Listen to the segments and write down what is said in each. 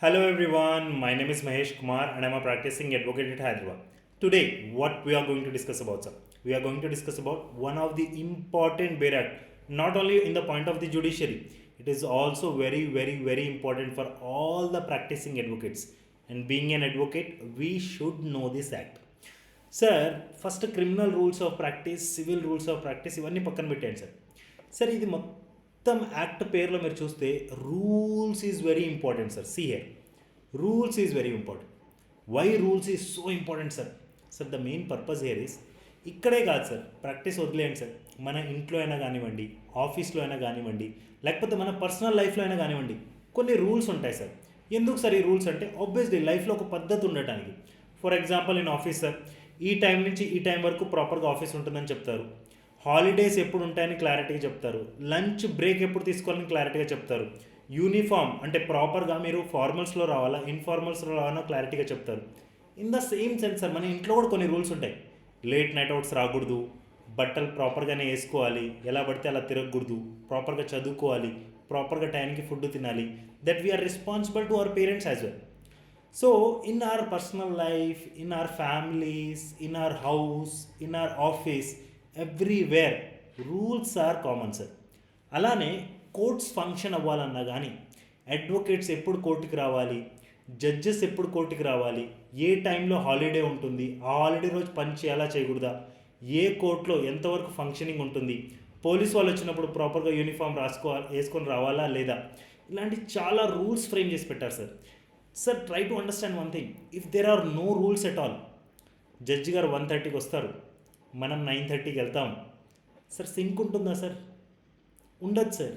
Hello everyone, my name is Mahesh Kumar and I am a practicing advocate at Hyderabad. Today, what we are going to discuss about, sir? We are going to discuss about one of the important Bail Act, not only in the point of the judiciary, it is also very important for all the practicing advocates. And being an advocate, we should know this act. Sir first criminal rules of practice civil rules of practice ఇవన్నీ పక్కన పెట్టండి sir. Sir ఇది మొత్తం act పేరులో మీరు చూస్తే rules is very important sir. See here, rules is very important. Why rules is so important sir? Sir the main purpose here is, ఇక్కడే కాదు సార్, ప్రాక్టీస్ వదిలేయండి సార్, మన ఇంట్లో అయినా కానివ్వండి, ఆఫీస్లో అయినా కానివ్వండి, లేకపోతే మన పర్సనల్ లైఫ్లో అయినా కానివ్వండి, కొన్ని రూల్స్ ఉంటాయి సార్. ఎందుకు సార్ ఈ రూల్స్ అంటే, ఆబ్వియస్లీ లైఫ్లో ఒక పద్ధతి ఉండటానికి. For example in office sir, ఈ టైం నుంచి ఈ టైం వరకు ప్రాపర్గా ఆఫీస్ ఉంటుందని చెప్తారు. హాలిడేస్ ఎప్పుడు ఉంటాయని క్లారిటీగా చెప్తారు. లంచ్ బ్రేక్ ఎప్పుడు తీసుకోవాలని క్లారిటీగా చెప్తారు. యూనిఫామ్ అంటే ప్రాపర్గా మీరు ఫార్మల్స్లో రావాలా, ఇన్ఫార్మల్స్లో రావాలా క్లారిటీగా చెప్తారు. In the same sense sir, మన ఇంట్లో కూడా కొన్ని రూల్స్ ఉంటాయి. లేట్ నైట్ అవుట్స్ రాకూడదు, బట్టలు ప్రాపర్గానే వేసుకోవాలి, ఎలా పడితే అలా తిరగకూడదు, ప్రాపర్గా చదువుకోవాలి, ప్రాపర్గా టైంకి ఫుడ్ తినాలి. That we are responsible to our parents as well. So, in our personal life, in our families, in our house, in our office, everywhere, rules are common sir. అలానే కోర్ట్స్ ఫంక్షన్ అవ్వాలన్నా కానీ, అడ్వకేట్స్ ఎప్పుడు కోర్టుకి రావాలి, judges ఎప్పుడు కోర్టుకి రావాలి, ఏ టైంలో హాలిడే ఉంటుంది, ఆ హాలిడే రోజు పని చేయాలా చేయకూడదా, ఏ కోర్టులో ఎంతవరకు ఫంక్షనింగ్ ఉంటుంది, పోలీస్ వాళ్ళు వచ్చినప్పుడు ప్రాపర్గా యూనిఫామ్ వేసుకొని రావాలా లేదా, ఇలాంటి చాలా రూల్స్ ఫ్రేమ్ చేసి పెట్టారు సార్. Sir try to understand one thing, if there are no rules at all, judge గారు 1:30కి వస్తారు, మనం 9:30కి వెళ్తాం సార్, సింక్ ఉంటుందా సార్? ఉండదు సార్.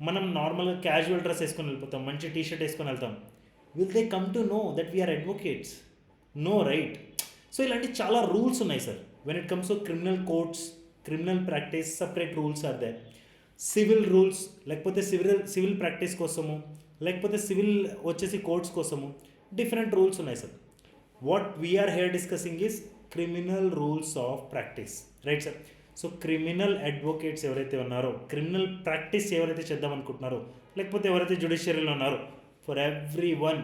మనం నార్మల్గా క్యాజువల్ డ్రెస్ వేసుకొని వెళ్ళిపోతాం, మంచి టీషర్ట్ వేసుకొని వెళ్తాం. Will they come to know that we are advocates? No, right? So ఇలాంటి చాలా రూల్స్ ఉన్నాయి sir. When it comes to criminal courts, criminal practice, separate rules are they. Civil rules, లేకపోతే సివిల్ ప్రాక్టీస్ కోసము, లేకపోతే సివిల్ వచ్చేసి కోర్ట్స్ కోసము డిఫరెంట్ రూల్స్ ఉన్నాయి sir. What we are here discussing is criminal rules of practice, right sir? So criminal advocates ఎవరైతే ఉన్నారో, criminal practice ఎవరైతే చేద్దాం అనుకుంటున్నారో, లేకపోతే ఎవరైతే జ్యుడిషియరీలో ఉన్నారో, for every one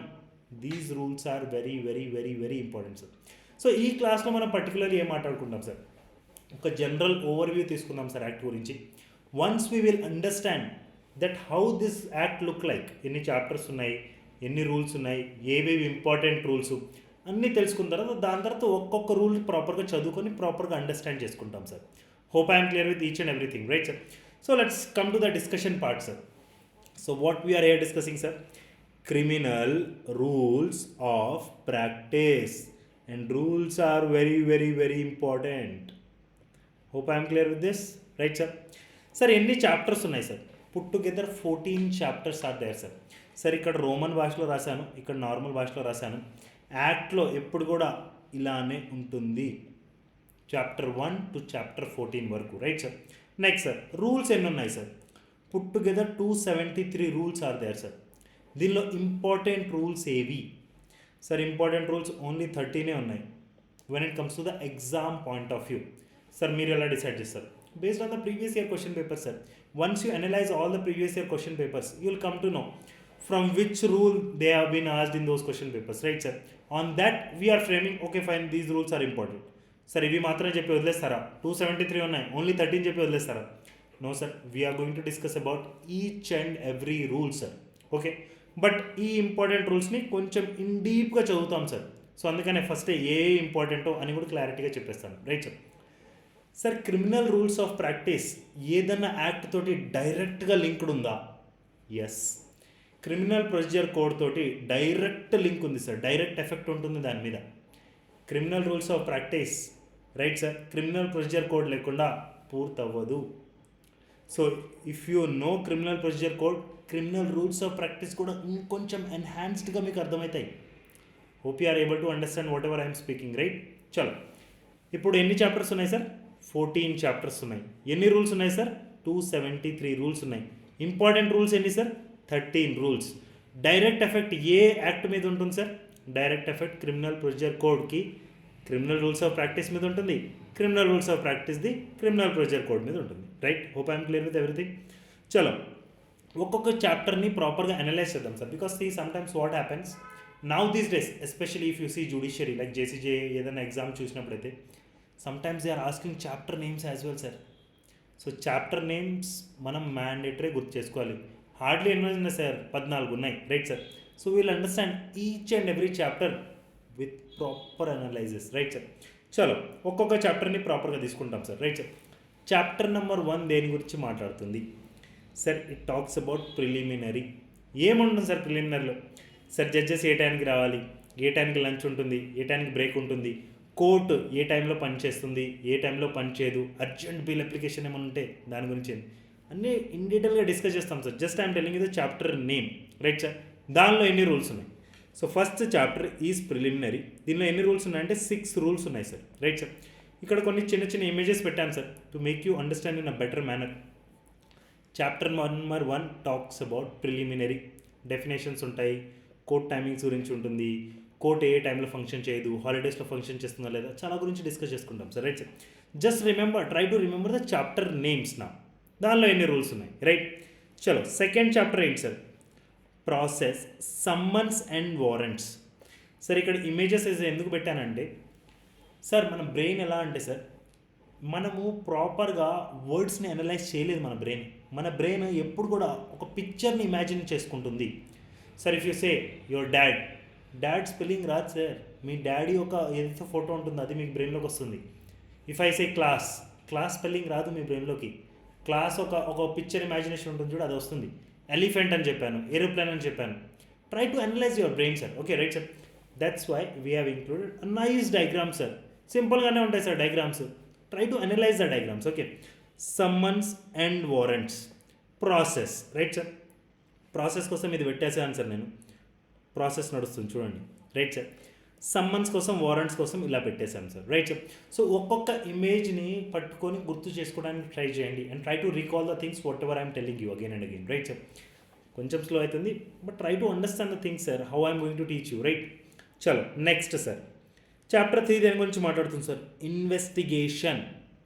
these rules are very important sir. So ఈ క్లాస్లో మనం పర్టికులర్లీ ఏం మాట్లాడుకుంటాం సార్, ఒక జనరల్ ఓవర్వ్యూ తీసుకుందాం సార్ యాక్ట్ గురించి. Once we will understand that how this act look like, ఎన్ని చాప్టర్స్ ఉన్నాయి, ఎన్ని రూల్స్ ఉన్నాయి, ఏవేవి ఇంపార్టెంట్ రూల్స్ అన్నీ తెలుసుకున్న తర్వాత దాని తర్వాత ఒక్కొక్క రూల్ ప్రాపర్గా చదువుకొని ప్రాపర్గా అండర్స్టాండ్ చేసుకుంటాం sir. Hope I'm clear with each and everything, right sir? So let's come to the discussion part sir. So what we are here discussing sir, criminal rules of practice, and rules are very important. Hope I'm clear with this, right sir? Sir ఎన్ని chapters ఉన్నాయి sir? Put together 14 chapters are there sir. Sir ఇక్కడ Roman భాషలో రాశాను, ఇక్కడ normal భాషలో రాశాను. యాక్ట్లో ఎప్పుడు కూడా ఇలానే ఉంటుంది, చాప్టర్ 1 టు చాప్టర్ 14 వరకు, right sir? Next sir, rules ఎన్ని ఉన్నాయి sir? Put together 273 rules are there sir. దీనిలో ఇంపార్టెంట్ రూల్స్ ఏవి సార్? ఇంపార్టెంట్ రూల్స్ ఓన్లీ 13 ఉన్నాయి. When it comes to the exam point of view sir, మీరు ఎలా decide చేస్తారు? Based on the previous year question papers, sir. Once you analyze all the previous year question papers, you will come to know from which rule they have been asked in those question papers, right sir? On that we are framing, okay fine, these rules are important. Sir, ఇవి మాత్రమే చెప్పి వదిలేస్తారా? 273 ఉన్నాయి, only 13 చెప్పి వదిలేస్తారా? No sir, we are going to discuss about each and every rule sir. Okay, but ఈ important రూల్స్ని కొంచెం ఇన్ డీప్గా చదువుతాం సార్. సో అందుకనే ఫస్ట్ ఏ ఇంపార్టెంటో అని కూడా క్లారిటీగా చెప్పేస్తాను, right sir? Sir criminal rules of practice ఏదన్నా యాక్ట్ తోటి డైరెక్ట్గా లింక్డ్ ఉందా? ఎస్, క్రిమినల్ ప్రొసీజర్ కోడ్ తోటి డైరెక్ట్ లింక్ ఉంది సార్, డైరెక్ట్ ఎఫెక్ట్ ఉంటుంది దాని మీద. Criminal rules of practice, right sir, criminal procedure code లేకుండా పూర్తవ్వదు. So if you know criminal procedure code, criminal rules of practice కూడా ఇంకొంచెం ఎన్హాన్స్డ్గా మీకు అర్థమవుతాయి. Hope you are able to understand whatever I'm speaking, right? చలో, ఇప్పుడు ఎన్ని చాప్టర్స్ ఉన్నాయి సార్? 14 చాప్టర్స్ ఉన్నాయి. ఎన్ని రూల్స్ ఉన్నాయి సార్? 273 రూల్స్ ఉన్నాయి. ఇంపార్టెంట్ రూల్స్ ఎన్ని సార్? 13 రూల్స్. డైరెక్ట్ ఎఫెక్ట్ ఏ యాక్ట్ మీద ఉంటుంది sir? Direct effect criminal procedure కోడ్కి క్రిమినల్ రూల్స్ ఆఫ్ ప్రాక్టీస్ మీద ఉంటుంది, క్రిమినల్ రూల్స్ ఆఫ్ ప్రాక్టీస్ది క్రిమినల్ ప్రొసీజర్ కోడ్ మీద ఉంటుంది, right? Hope I'm clear with everything. చలో, ఒక్కొక్క చాప్టర్ని ప్రాపర్గా అనలైజ్ చేద్దాం sir. Because see sometimes what happens now these days, especially if you see judiciary like JCJ ఏదైనా ఎగ్జామ్ చూసినప్పుడైతే sometimes they are asking chapter names as well sir. So chapter names మనం mandatory గుర్తు చేసుకోవాలి. Hardly ఎన్నో ఉన్నాయి sir, 14 ఉన్నాయి, right sir. So we'll understand each and every chapter with proper analyses, right sir. చలో ఒక్కొక్క చాప్టర్ని ప్రాపర్గా తీసుకుంటాం sir, right sir. Chapter number 1 దేని గురించి మాట్లాడుతుంది sir? It talks about preliminary. ఏముంటుంది సార్ ప్రిలిమినరీలో? సార్ జడ్జెస్ ఏ టైంకి రావాలి, ఏ టైంకి లంచ్ ఉంటుంది, ఏ టైంకి బ్రేక్ ఉంటుంది, కోర్టు ఏ టైంలో పని చేస్తుంది, ఏ టైంలో పని చేయదు, అర్జెంట్ బిల్ అప్లికేషన్ ఏమైనా ఉంటే దాని గురించి అన్నీ ఇన్ డీటెయిల్గా డిస్కస్ చేస్తాం సార్. జస్ట్ ఐఎమ్ టెలింగ్ ఇది చాప్టర్ నేమ్, రైట్ సార్. దానిలో ఎన్ని రూల్స్ ఉన్నాయి? So first chapter is preliminary. దీనిలో ఎన్ని రూల్స్ ఉన్నాయంటే 6 రూల్స్ ఉన్నాయి సార్, రైట్ సార్. ఇక్కడ కొన్ని చిన్న చిన్న ఇమేజెస్ పెట్టాను sir to make you understand in a better manner. Chapter number 1 talks about preliminary. Definitions ఉంటాయి, కోర్ట్ టైమింగ్స్ గురించి ఉంటుంది, కోర్ట్ ఏ టైంలో ఫంక్షన్ చేయదు, హాలిడేస్లో ఫంక్షన్ చేస్తుందా లేదా, చాలా గురించి డిస్కస్ చేసుకుంటాం sir, right sir. Just remember, try to remember the chapter names నా. దానిలో ఎన్ని రూల్స్ ఉన్నాయి, రైట్. చలో సెకండ్ చాప్టర్ ఏంటి sir? Process, summons and warrants. Sir ఇక్కడ ఇమేజెస్ ఎందుకు పెట్టానంటే సార్ మన బ్రెయిన్ ఎలా అంటే సార్, మనము ప్రాపర్గా వర్డ్స్ని అనలైజ్ చేయలేదు. మన బ్రెయిన్ ఎప్పుడు కూడా ఒక పిక్చర్ని ఇమాజిన్ చేసుకుంటుంది sir. If you say your dad spelling రాదు సార్, మీ డాడీ ఒక ఏదైతే ఫోటో ఉంటుందో అది మీకు బ్రెయిన్లోకి వస్తుంది. If I say class spelling రాదు మీ బ్రెయిన్లోకి. క్లాస్ ఒక పిక్చర్ ఇమాజినేషన్ ఉంటుంది చూడు, అది వస్తుంది. ఎలిఫెంట్ అని చెప్పాను, ఏరోప్లేన్ అని చెప్పాను. Try to analyse your brain sir, okay right sir. That's why we have included nice diagrams sir. సింపుల్గానే ఉంటాయి sir diagrams. Try to analyse the diagrams, okay. Summons and warrants, process, right sir. Process కోసం ఇది పెట్టేసాను sir నేను. Process నడుస్తుంది చూడండి, right sir. Summons కోసం, warrants కోసం ఇలా పెట్టేశాను సార్, రైట్ సార్. సో ఒక్కొక్క ఇమేజ్ని పట్టుకొని గుర్తు చేసుకోవడానికి ట్రై చేయండి and try to recall the things whatever I'm telling you again and again, right sir. కొంచెం స్లో అవుతుంది but try to understand the things sir, how I'm going to teach you, right. చలో next sir chapter 3 దేని గురించి మాట్లాడుతుంది sir? Investigation.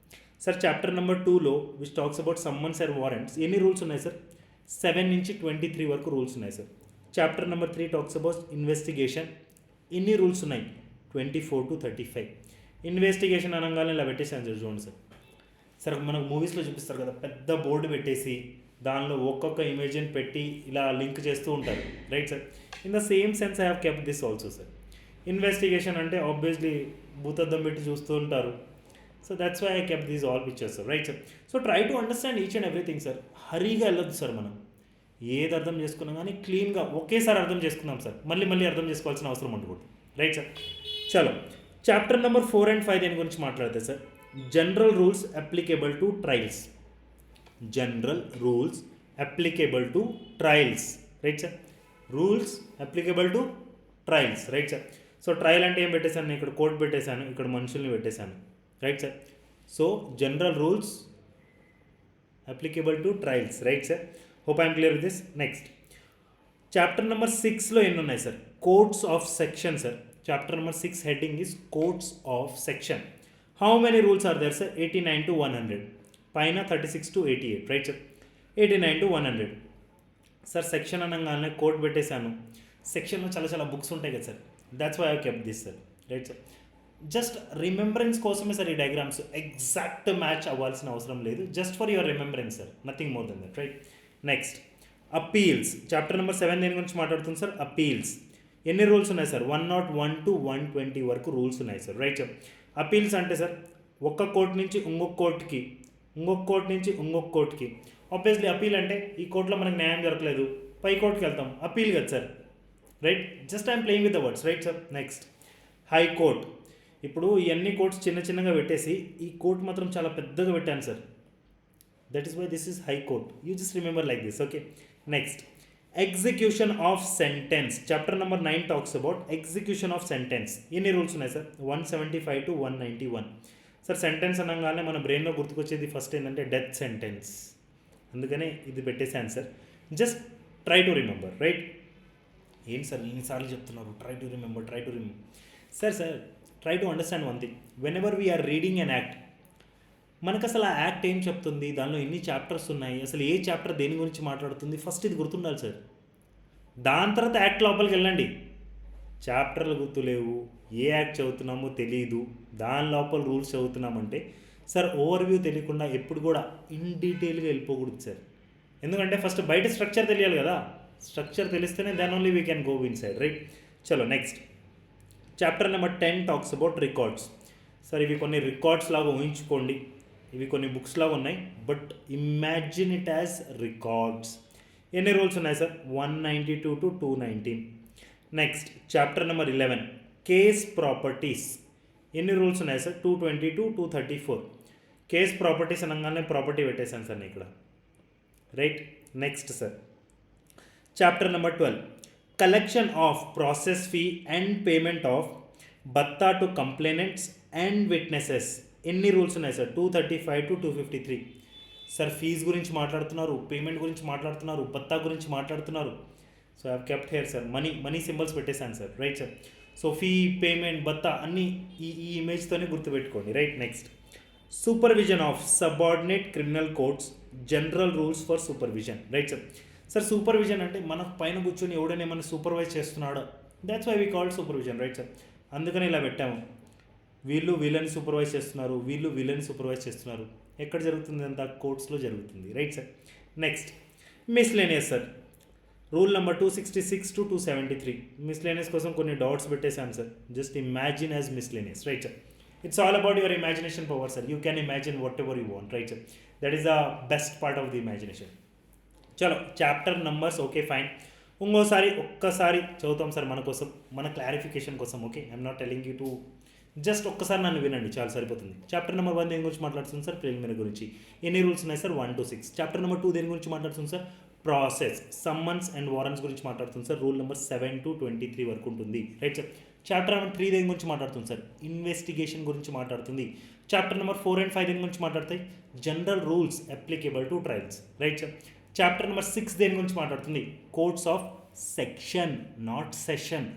Sir chapter number 2లో which talks about summons and warrants ఎన్ని rules ఉన్నాయి sir? 7 నుంచి 23 వరకు రూల్స్ ఉన్నాయి sir. Chapter number 3 talks about investigation. ఎన్ని రూల్స్ ఉన్నాయి? 24 to 35. ఇన్వెస్టిగేషన్ అనగానే ఇలా పెట్టేసాను సార్, చూడండి సార్. సార్ మనకు మూవీస్లో చూపిస్తారు కదా, పెద్ద బోర్డు పెట్టేసి దానిలో ఒక్కొక్క ఇమేజ్ని పెట్టి ఇలా లింక్ చేస్తూ ఉంటారు, right sir. In the same sense I have kept this also sir. Investigation అంటే ఆబ్వియస్లీ భూతద్దం పెట్టి చూస్తూ ఉంటారు. So that's why I kept these all pictures sir, right sir. So try to understand each and everything sir. హరీగా వెళ్ళొద్దు sir. మనం ఏది అర్థం చేసుకున్నాం కానీ క్లీన్గా ఒకేసారి అర్థం చేసుకుందాం సార్. మళ్ళీ అర్థం చేసుకోవాల్సిన అవసరం ఉండకూడదు, రైట్ సార్. చలో చాప్టర్ నెంబర్ 4 and 5 దేని గురించి మాట్లాడితే sir? General rules applicable to trials. General rules applicable to trials, right sir. Rules applicable to trials, right sir. So trial అంటే ఏం పెట్టేశాను? నేను ఇక్కడ కోర్ట్ పెట్టేశాను, ఇక్కడ మనుషుల్ని పెట్టేశాను, right sir. So general rules applicable to trials, right sir. Hope I'm clear with this. Next chapter number 6లో ఎన్ని ఉన్నాయి sir? Courts of section sir. Chapter number 6 heading is courts of section. How many rules are there sir? 89 to 100. పైన 36 to 88, right sir. 89 to 100 sir. Section అనగానే court పెట్టేశాను. సెక్షన్లో చాలా books ఉంటాయి కదా sir. That's why I kept this sir, right sir. Just remembrance కోసమే sir ఈ diagrams. Exact match అవ్వాల్సిన అవసరం లేదు, just for your remembrance sir, nothing more than that, right. Next appeals. Chapter number 7 దేని గురించి మాట్లాడుతుంది సార్? అపీల్స్. ఎన్ని rules ఉన్నాయి సార్? 101 to 120 వరకు రూల్స్ ఉన్నాయి సార్, రైట్ సార్. అపీల్స్ అంటే సార్ ఒక్క కోర్టు నుంచి ఇంకొక కోర్టుకి, ఇంకొక కోర్టు నుంచి ఇంకొక కోర్టుకి. ఆబ్వియస్లీ అపీల్ అంటే ఈ కోర్టులో మనకు న్యాయం దొరకలేదు, పై కోర్టుకి వెళ్తాం, అపీల్ కదా sir, right. Just I'm playing with the words, right sir. Next high court. ఇప్పుడు ఇవన్నీ కోర్ట్స్ చిన్నగా పెట్టేసి ఈ కోర్ట్ మాత్రం చాలా పెద్దగా పెట్టాను sir. That is why this is high court. You just remember like this, okay. Next execution of sentence. Chapter number 9 talks about execution of sentence. ఎన్ని రూల్స్ ఉన్నాయి సార్? 175 to 191 sir. సెంటెన్స్ అనగానే మన బ్రెయిన్లో గుర్తుకొచ్చేది ఫస్ట్ ఏంటంటే డెత్ సెంటెన్స్, అందుకనే ఇది పెట్టేశాను sir. Just try to remember, right. ఏంటి సార్ ఎన్నిసార్లు చెప్తున్నారు try to remember sir. Try to understand one thing. When ever we are reading an act, మనకు అసలు ఆ యాక్ట్ ఏం చెప్తుంది, దానిలో ఎన్ని చాప్టర్స్ ఉన్నాయి, అసలు ఏ చాప్టర్ దేని గురించి మాట్లాడుతుంది, ఫస్ట్ ఇది గుర్తుండాలి సార్. దాని తర్వాత యాక్ట్ లోపలికి వెళ్ళండి. చాప్టర్లు గుర్తులేవు, ఏ యాక్ట్ చదువుతున్నామో తెలియదు, దాని లోపల రూల్స్ చదువుతున్నామంటే సార్ ఓవర్వ్యూ తెలియకుండా ఎప్పుడు కూడా ఇన్ డీటెయిల్గా వెళ్ళిపోకూడదు సార్. ఎందుకంటే ఫస్ట్ బయట స్ట్రక్చర్ తెలియాలి కదా, స్ట్రక్చర్ తెలిస్తేనే దాని only we can go inside, right. చలో next chapter number 10 talks about records. Sir ఇవి కొన్ని రికార్డ్స్ లాగా ఊహించుకోండి, ఇవి కొన్ని బుక్స్ లాగా ఉన్నాయి, but imagine it as records. ఎన్ని రూల్స్ ఉన్నాయి sir? 192 to 219. Next chapter number 11 case properties. ఎన్ని రూల్స్ ఉన్నాయి సార్? 220 to 234. కేస్ ప్రాపర్టీస్ అనగానే ప్రాపర్టీ పెట్టేశాను సార్ నేను ఇక్కడ, right. Next sir chapter number 12 collection of process fee and payment of batta to complainants and witnesses. ఎన్ని rules ఉన్నాయి sir? 235 to 253. Sir fees గురించి మాట్లాడుతున్నారు, పేమెంట్ గురించి మాట్లాడుతున్నారు, బత్తా గురించి మాట్లాడుతున్నారు. So I have kept here sir money symbols పెట్టేశాను sir, right sir. So fee, payment, batta అన్నీ ఈ ఇమేజ్తోనే గుర్తుపెట్టుకోండి, right. Next supervision of subordinate criminal codes, general rules for supervision, right sir. Sir supervision అంటే మన పైన కూర్చొని ఎవడైనా ఏమైనా సూపర్వైజ్ చేస్తున్నాడో, that's why we called supervision, right sir. అందుకని ఇలా పెట్టాము. వీళ్ళని సూపర్వైజ్ చేస్తున్నారు, వీళ్ళని సూపర్వైజ్ చేస్తున్నారు. ఎక్కడ జరుగుతుంది అంత? కోర్ట్స్లో జరుగుతుంది, right sir. Next miscellaneous sir, rule number 266 to 273. Miscellaneous కోసం కొన్ని డాట్స్ పెట్టేశాను sir, just imagine as miscellaneous, right sir. It's all about your imagination power sir. You can imagine what ever you want, right sir. That is the best part of the imagination. చలో chapter numbers okay fine. ఒక్కసారి చదువుతాం sir మన కోసం, మన clarification కోసం, okay. I'm not telling you to, just ఒక్కసారి నన్ను వినండి చాలా సరిపోతుంది. చాప్టర్ నెంబర్ 1 దేని గురించి మాట్లాడుతుంది సార్? ప్రిలిమినరీ గురించి. ఎన్ని రూల్స్ ఉన్నాయి సార్? 1 to 6. చాప్టర్ నెంబర్ 2 దేని గురించి మాట్లాడుతుంది sir? Process, summons and warrants గురించి మాట్లాడుతుంది సార్. రూల్ నెంబర్ 7 to 23 వరకు ఉంటుంది, రైట్ సార్. చాప్టర్ నెంబర్ 3 దేని గురించి మాట్లాడుతుంది సార్? ఇన్వెస్టిగేషన్ గురించి మాట్లాడుతుంది. చాప్టర్ నెంబర్ 4 and 5 దేని గురించి మాట్లాడతాయి? General rules applicable to trials, right sir. Chapter number 6 దేని గురించి మాట్లాడుతుంది? Codes of section, not session,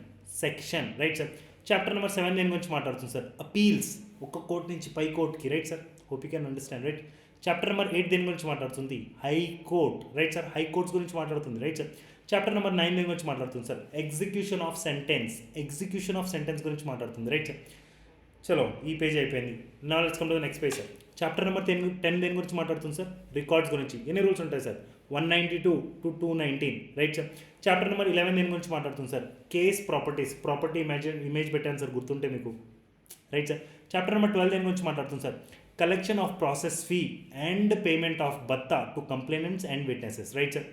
section, right sir. Chapter number 7 దేని గురించి మాట్లాడుతుంది సార్? అపీల్స్, ఒక కోర్టు నుంచి పై కోర్టుకి, right sir. Hope you can understand, right. Chapter number 8 దేని గురించి మాట్లాడుతుంది? High court, right sir. హైకోర్ట్స్ గురించి మాట్లాడుతుంది, రైట్ సార్. చాప్టర్ నెంబర్ 9 దేని గురించి మాట్లాడుతుంది సార్? ఎగ్జిక్యూషన్ ఆఫ్ సెంటెన్స్ గురించి మాట్లాడుతుంది, రైట్ సార్. చలో ఈ పేజ్ అయిపోయింది. నా let's come to the next page sir. Chapter number 10 దేని గురించి మాట్లాడుతుంది సార్? రికార్డ్స్ గురించి. ఎన్ని రూల్స్ ఉంటాయి sir? 192 to 219, right sir. Chapter number 11 దేని గురించి మాట్లాడుతుంది sir? Case properties, property image పెట్టాను సార్, గుర్తుంటే మీకు, రైట్ సార్. చాప్టర్ నెంబర్ 12 దేని గురించి మాట్లాడుతుంది sir? Collection of process fee and payment of batta to complainants and witnesses, right sir.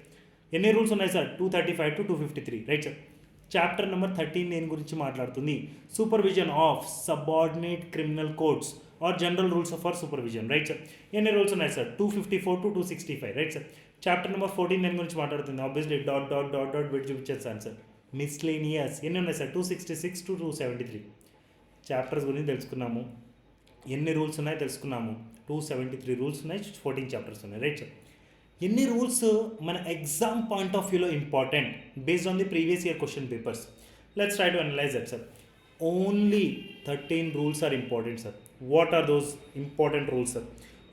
ఎన్ని రూల్స్ ఉన్నాయి sir? 235 to 253, right sir. Chapter number 13 దేని గురించి మాట్లాడుతుంది? Supervision of subordinate criminal codes or general rules for supervision, right sir. ఎన్ని rules ఉన్నాయి sir? 254 to 265, right sir. Chapter number 14 దేని గురించి మాట్లాడుతుంది? ఆబ్వియస్లీ డాట్ పెట్టి చూపించేస్తాను సార్. మిస్లేనియస్. ఎన్ని ఉన్నాయి సార్? 266 to 273. చాప్టర్స్ గురించి తెలుసుకున్నాము, ఎన్ని రూల్స్ ఉన్నాయో తెలుసుకున్నాము. 273 రూల్స్ ఉన్నాయి, 14 చాప్టర్స్ ఉన్నాయి, రైట్ సార్. ఎన్ని రూల్స్ మన ఎగ్జామ్ పాయింట్ ఆఫ్ వ్యూలో important based on the previous year question papers? Let's try to analyse that sir. Only 13 rules are important sir. What are those important rules sir?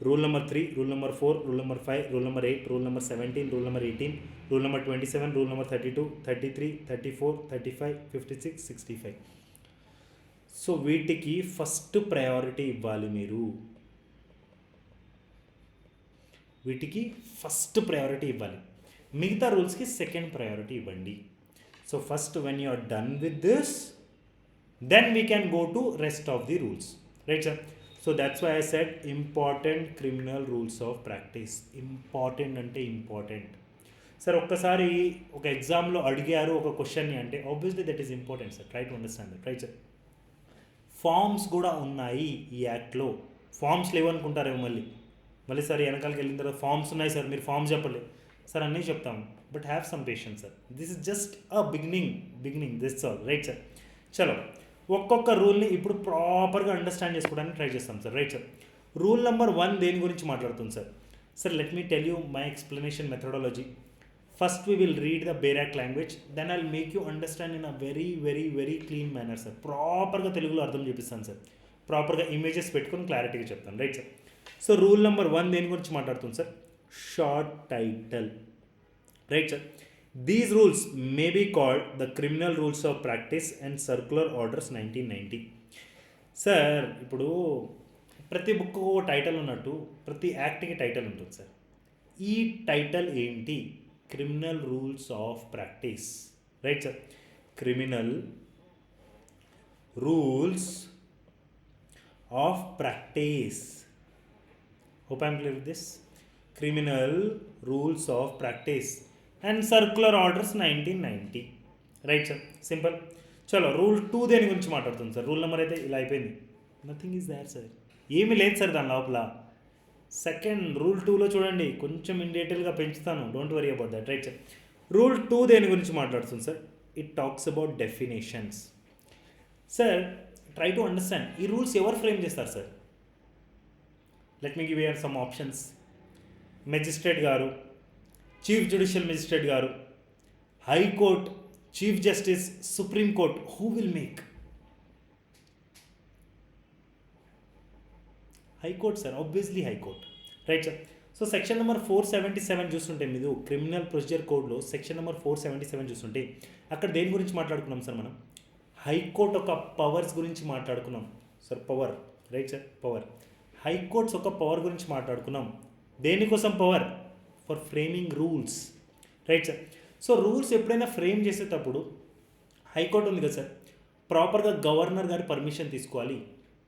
Rule number 3, rule number 4, rule number 5, rule number 8, rule number 17, rule number 18, rule number 27, rule number 32, 33, 34, 35, 56, 65. So వీటికి first priority ఇవ్వాలి మీరు, వీటికి first priority ఇవ్వాలి. మిగతా రూల్స్కి second priority ఇవ్వండి. So first when you are done with this, then we can go to rest of the rules, right sir. So that's why I said important criminal rules of practice. Important అంటే important sir. ఒక్కసారి ఒక ఎగ్జామ్లో అడిగారు ఒక క్వశ్చన్ని అంటే obviously that is important sir. Try to understand that, right sir. Forms కూడా ఉన్నాయి ఈ యాక్ట్లో. ఫార్మ్స్ లేవనుకుంటారేమో మళ్ళీ సార్ వెనకాలకి వెళ్ళిన తర్వాత ఫార్మ్స్ ఉన్నాయి సార్, మీరు ఫార్మ్స్ చెప్పలేదు సార్, అన్నీ చెప్తాము, but have some patience sir. This is just a beginning this all, right sir. చలో ఒక్కొక్క రూల్ని ఇప్పుడు ప్రాపర్గా అండర్స్టాండ్ చేసుకోవడానికి ట్రై చేస్తాం sir, right sir. Rule number 1 దేని గురించి మాట్లాడుతుంది sir? Sir let me tell you my explanation methodology. First we will read the bare act language, then I will make you understand in a very clean manner sir. ప్రాపర్గా తెలుగులో అర్థం చేపిస్తాను sir, ప్రాపర్గా images పెట్టుకొని క్లారిటీగా చెప్తాను, right sir. So rule number 1 దేని గురించి మాట్లాడుతుంది sir? Short title, right sir. These rules may be called the criminal rules of practice and circular orders 1990. Sir ఇప్పుడు ప్రతి బుక్ టైటిల్ ఉన్నట్టు ప్రతి యాక్ట్కి టైటిల్ ఉంటుంది సార్. ఈ టైటిల్ ఏంటి? Criminal rules of practice, right sir. Criminal rules of practice. Hope I am clear with this. Criminal rules of practice and circular orders 1990. Right sir, simple. చలో rule 2 దేని గురించి మాట్లాడుతుంది సార్? రూల్ నెంబర్ అయితే ఇలా అయిపోయింది, nothing is there sir, ఏమీ లేదు sir దాని లోపల. సెకండ్ రూల్ 2లో చూడండి, కొంచెం ఇన్ డీటెయిల్గా పెంచుతాను, don't worry about that, right sir. Rule 2 దేని గురించి మాట్లాడుతుంది sir? It talks about definitions. Sir try to understand, ఈ రూల్స్ ఎవరు ఫ్రేమ్ చేస్తారు sir? Let me give here some options. Magistrate గారు, చీఫ్ జ్యుడిషియల్ మెజిస్ట్రేట్ గారు, high court, chief justice, supreme court. Who will make? High court sir, obviously high court, right sir. So section number 477 చూస్తుంటే మీరు criminal procedure కోడ్లో section number 477 చూస్తుంటే అక్కడ దేని గురించి మాట్లాడుకున్నాం సార్ మనం? హైకోర్టు ఒక పవర్స్ గురించి మాట్లాడుకున్నాం sir. Power, right sir, power. High courts ఒక పవర్ గురించి మాట్లాడుకున్నాం. దేనికోసం power? For framing rules, right sir. So rules ఎప్పుడైనా ఫ్రేమ్ చేసేటప్పుడు హైకోర్టు ఉంది కదా సార్, ప్రాపర్గా గవర్నర్ గారి పర్మిషన్ తీసుకోవాలి,